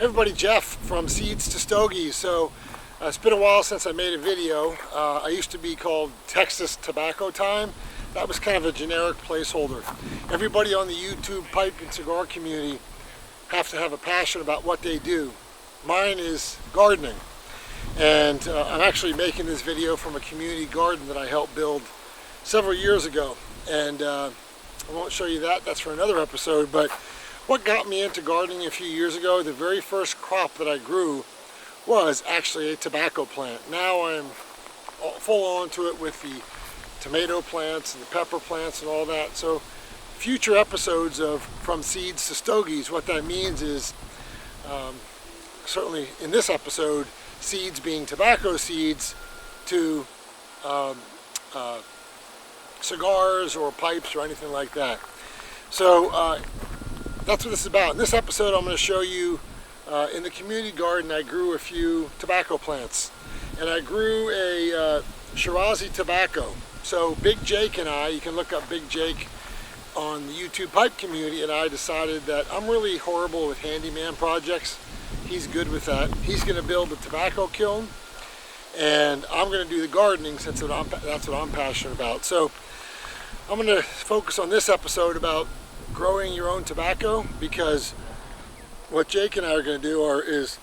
Everybody, Jeff from Seeds to Stogies. So it's been a while since I made a video. I used to be called Texas Tobacco Time. That was kind of a generic placeholder. Everybody on the YouTube pipe and cigar community have to have a passion about what they do. Mine is gardening. And I'm actually making this video from a community garden that I helped build several years ago. And I won't show you that, that's for another episode. But what got me into gardening a few years ago, the very first crop that I grew was actually a tobacco plant. Now I'm full on to it with the tomato plants and the pepper plants and all that. So future episodes of From Seeds to Stogies, what that means is, certainly in this episode, seeds being tobacco seeds to cigars or pipes or anything like that. So that's what this is about. In this episode I'm going to show you in the community garden I grew a few tobacco plants. And I grew a Shirazi tobacco. So Big Jake and I, you can look up Big Jake on the YouTube pipe community, and I decided that I'm really horrible with handyman projects. He's good with that. He's going to build a tobacco kiln, and I'm going to do the gardening since that's what I'm passionate about. So I'm going to focus on this episode about growing your own tobacco, because what Jake and I are going to do is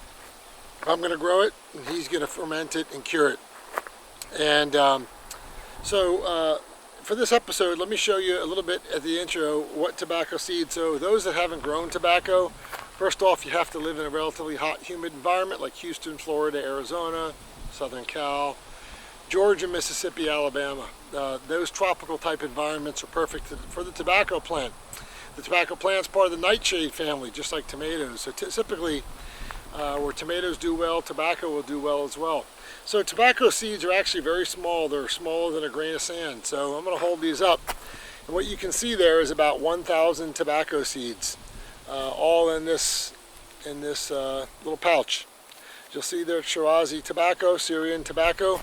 I'm going to grow it and he's going to ferment it and cure it. And so for this episode, let me show you a little bit at the intro what tobacco seeds. So those that haven't grown tobacco, first off, you have to live in a relatively hot, humid environment like Houston, Florida, Arizona, Southern Cal, Georgia, Mississippi, Alabama. Those tropical type environments are perfect for the tobacco plant. The tobacco plant's part of the nightshade family, just like tomatoes. So typically, where tomatoes do well, tobacco will do well as well. So tobacco seeds are actually very small. They're smaller than a grain of sand. So I'm going to hold these up. And what you can see there is about 1,000 tobacco seeds, all in this little pouch. You'll see there Shirazi tobacco, Syrian tobacco.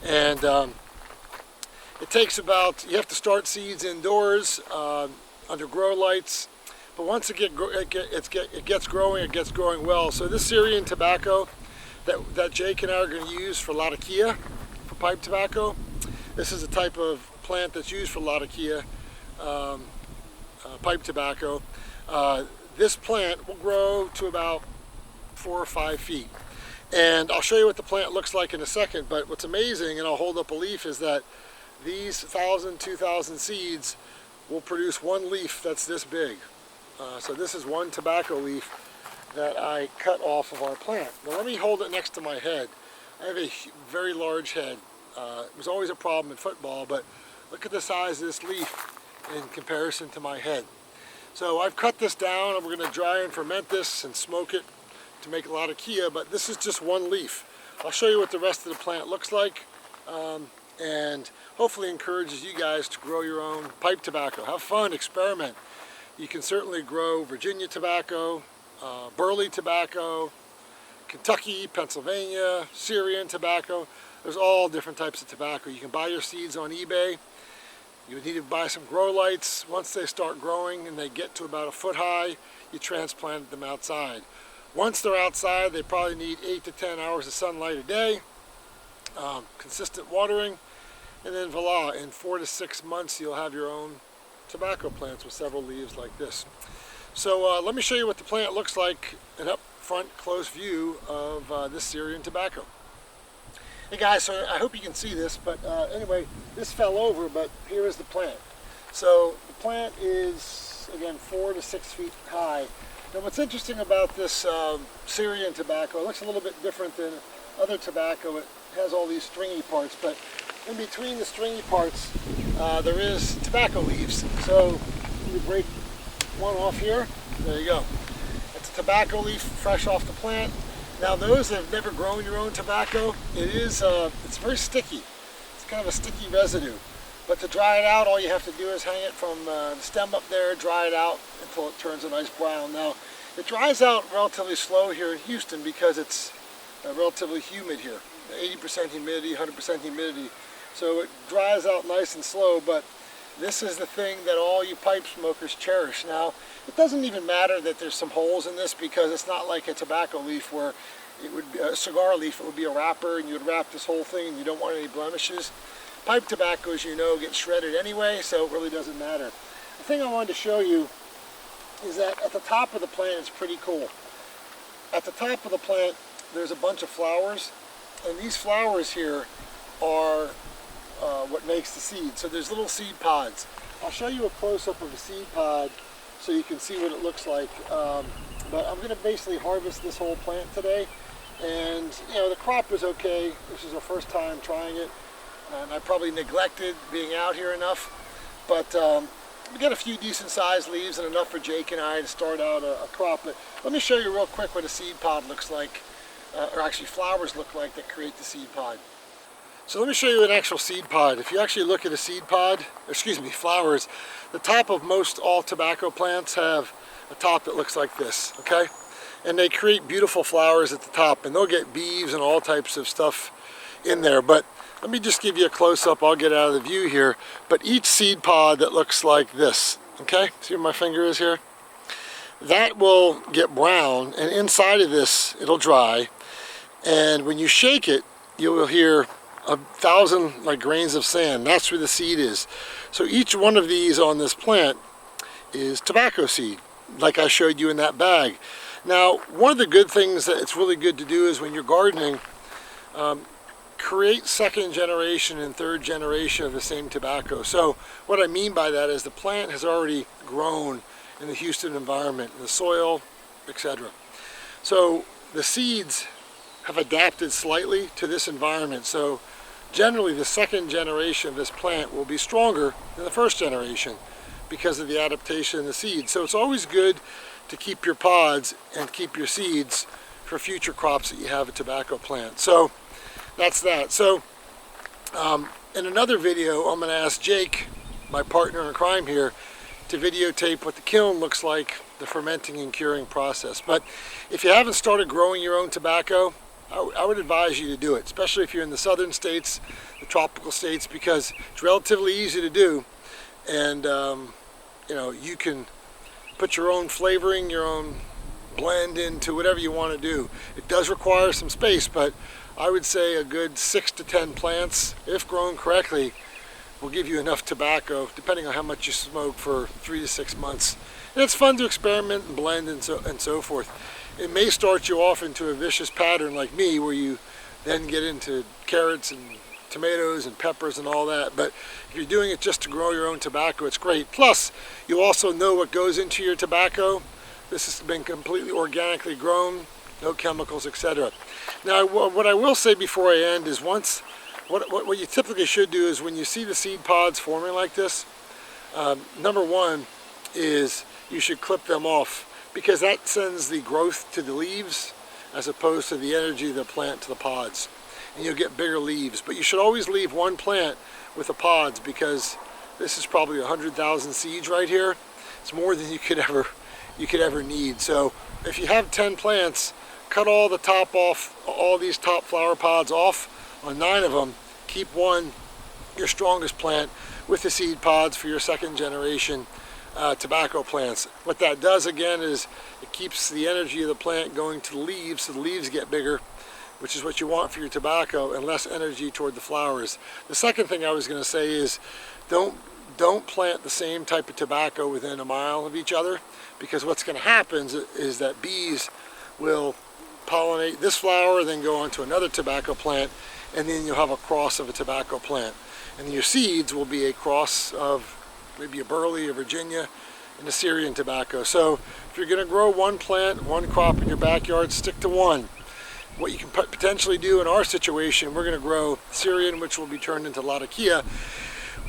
And it takes about, you have to start seeds indoors under grow lights. But once it gets growing well. So this Syrian tobacco that Jake and I are going to use for Latikia, for pipe tobacco, this is a type of plant that's used for Latikia pipe tobacco. This plant will grow to about 4 or 5 feet. And I'll show you what the plant looks like in a second, but what's amazing, and I'll hold up a leaf, is that these 1,000, 2,000 seeds will produce one leaf that's this big. So this is one tobacco leaf that I cut off of our plant. Now let me hold it next to my head. I have a very large head. It was always a problem in football, but look at the size of this leaf in comparison to my head. So I've cut this down, and we're going to dry and ferment this and smoke it to make a Latikia, but this is just one leaf. I'll show you what the rest of the plant looks like, and hopefully encourages you guys to grow your own pipe tobacco. Have fun, experiment. You can certainly grow Virginia tobacco, Burley tobacco, Kentucky, Pennsylvania, Syrian tobacco. There's all different types of tobacco. You can buy your seeds on eBay. You would need to buy some grow lights. Once they start growing and they get to about a foot high, you transplant them outside. Once they're outside, they probably need 8 to 10 hours of sunlight a day, consistent watering, and then voila, in 4 to 6 months you'll have your own tobacco plants with several leaves like this. So let me show you what the plant looks like, an up front close view of this Syrian tobacco. Hey guys, so I hope you can see this, but anyway, this fell over, but here is the plant. So the plant is, again, 4 to 6 feet high. Now what's interesting about this Syrian tobacco, it looks a little bit different than other tobacco. It has all these stringy parts, but in between the stringy parts there is tobacco leaves. So you break one off here, there you go. It's a tobacco leaf fresh off the plant. Now those that have never grown your own tobacco, it's very sticky. It's kind of a sticky residue. But to dry it out, all you have to do is hang it from the stem up there, dry it out until it turns a nice brown. Now, it dries out relatively slow here in Houston because it's relatively humid here. 80% humidity, 100% humidity. So it dries out nice and slow, but This is the thing that all you pipe smokers cherish. Now, it doesn't even matter that there's some holes in this, because it's not like a tobacco leaf where it would be a cigar leaf. It would be a wrapper, and you would wrap this whole thing, and you don't want any blemishes. Pipe tobacco, as you know, gets shredded anyway, so it really doesn't matter. The thing I wanted to show you is that at the top of the plant, it's pretty cool. At the top of the plant, there's a bunch of flowers, and these flowers here are what makes the seed. So there's little seed pods. I'll show you a close-up of a seed pod so you can see what it looks like. But I'm going to basically harvest this whole plant today, and you know, the crop was okay. This is our first time trying it, and I probably neglected being out here enough, but we got a few decent sized leaves and enough for Jake and I to start out a crop. But let me show you real quick what a seed pod looks like, or actually flowers look like that create the seed pod. So let me show you an actual seed pod. If you actually look at a seed pod, flowers, the top of most all tobacco plants have a top that looks like this, okay? And they create beautiful flowers at the top, and they'll get bees and all types of stuff in there. But let me just give you a close-up. I'll get out of the view here. But each seed pod that looks like this, okay? See where my finger is here? That will get brown, and inside of this, it'll dry. And when you shake it, you will hear 1,000 like grains of sand. That's where the seed is. So each one of these on this plant is tobacco seed, like I showed you in that bag. Now, one of the good things that it's really good to do is when you're gardening, create second generation and third generation of the same tobacco. So what I mean by that is the plant has already grown in the Houston environment, in the soil, etc. So the seeds have adapted slightly to this environment. So generally the second generation of this plant will be stronger than the first generation because of the adaptation in the seeds. So it's always good to keep your pods and keep your seeds for future crops that you have a tobacco plant. So that's that. So in another video, I'm going to ask Jake, my partner in crime here, to videotape what the kiln looks like, the fermenting and curing process. But if you haven't started growing your own tobacco, I would advise you to do it, especially if you're in the southern states, the tropical states, because it's relatively easy to do, and you know, you can put your own flavoring, your own blend into whatever you want to do. It does require some space, but I would say a good 6 to 10 plants, if grown correctly, will give you enough tobacco, depending on how much you smoke, for 3 to 6 months. And it's fun to experiment and blend and so forth. It may start you off into a vicious pattern like me, where you then get into carrots and tomatoes and peppers and all that. But if you're doing it just to grow your own tobacco, it's great. Plus, you also know what goes into your tobacco. This has been completely organically grown, no chemicals, etc. Now, what I will say before I end is what you typically should do is when you see the seed pods forming like this, number one is you should clip them off, because that sends the growth to the leaves as opposed to the energy of the plant to the pods, and you'll get bigger leaves. But you should always leave one plant with the pods, because this is probably 100,000 seeds right here. It's more than you could ever need. So if you have 10 plants, cut all the top off, all these top flower pods off on 9 of them. Keep one, your strongest plant, with the seed pods for your second generation tobacco plants. What that does again is it keeps the energy of the plant going to the leaves, so the leaves get bigger, which is what you want for your tobacco, and less energy toward the flowers. The second thing I was going to say is don't plant the same type of tobacco within a mile of each other, because what's going to happen is that bees will pollinate this flower, then go on to another tobacco plant, and then you'll have a cross of a tobacco plant. And your seeds will be a cross of maybe a Burley, a Virginia, and a Syrian tobacco. So if you're going to grow one plant, one crop in your backyard, stick to one. What you can potentially do in our situation, we're going to grow Syrian, which will be turned into Latikia.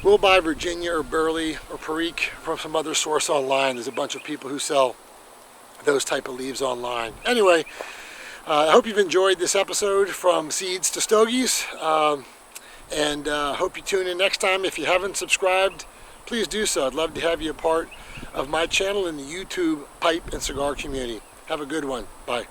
We'll buy Virginia or Burley or Perique from some other source online. There's a bunch of people who sell those type of leaves online. Anyway, I hope you've enjoyed this episode from Seeds to Stogies, and hope you tune in next time. If you haven't subscribed, please do so. I'd love to have you a part of my channel in the YouTube pipe and cigar community. Have a good one. Bye.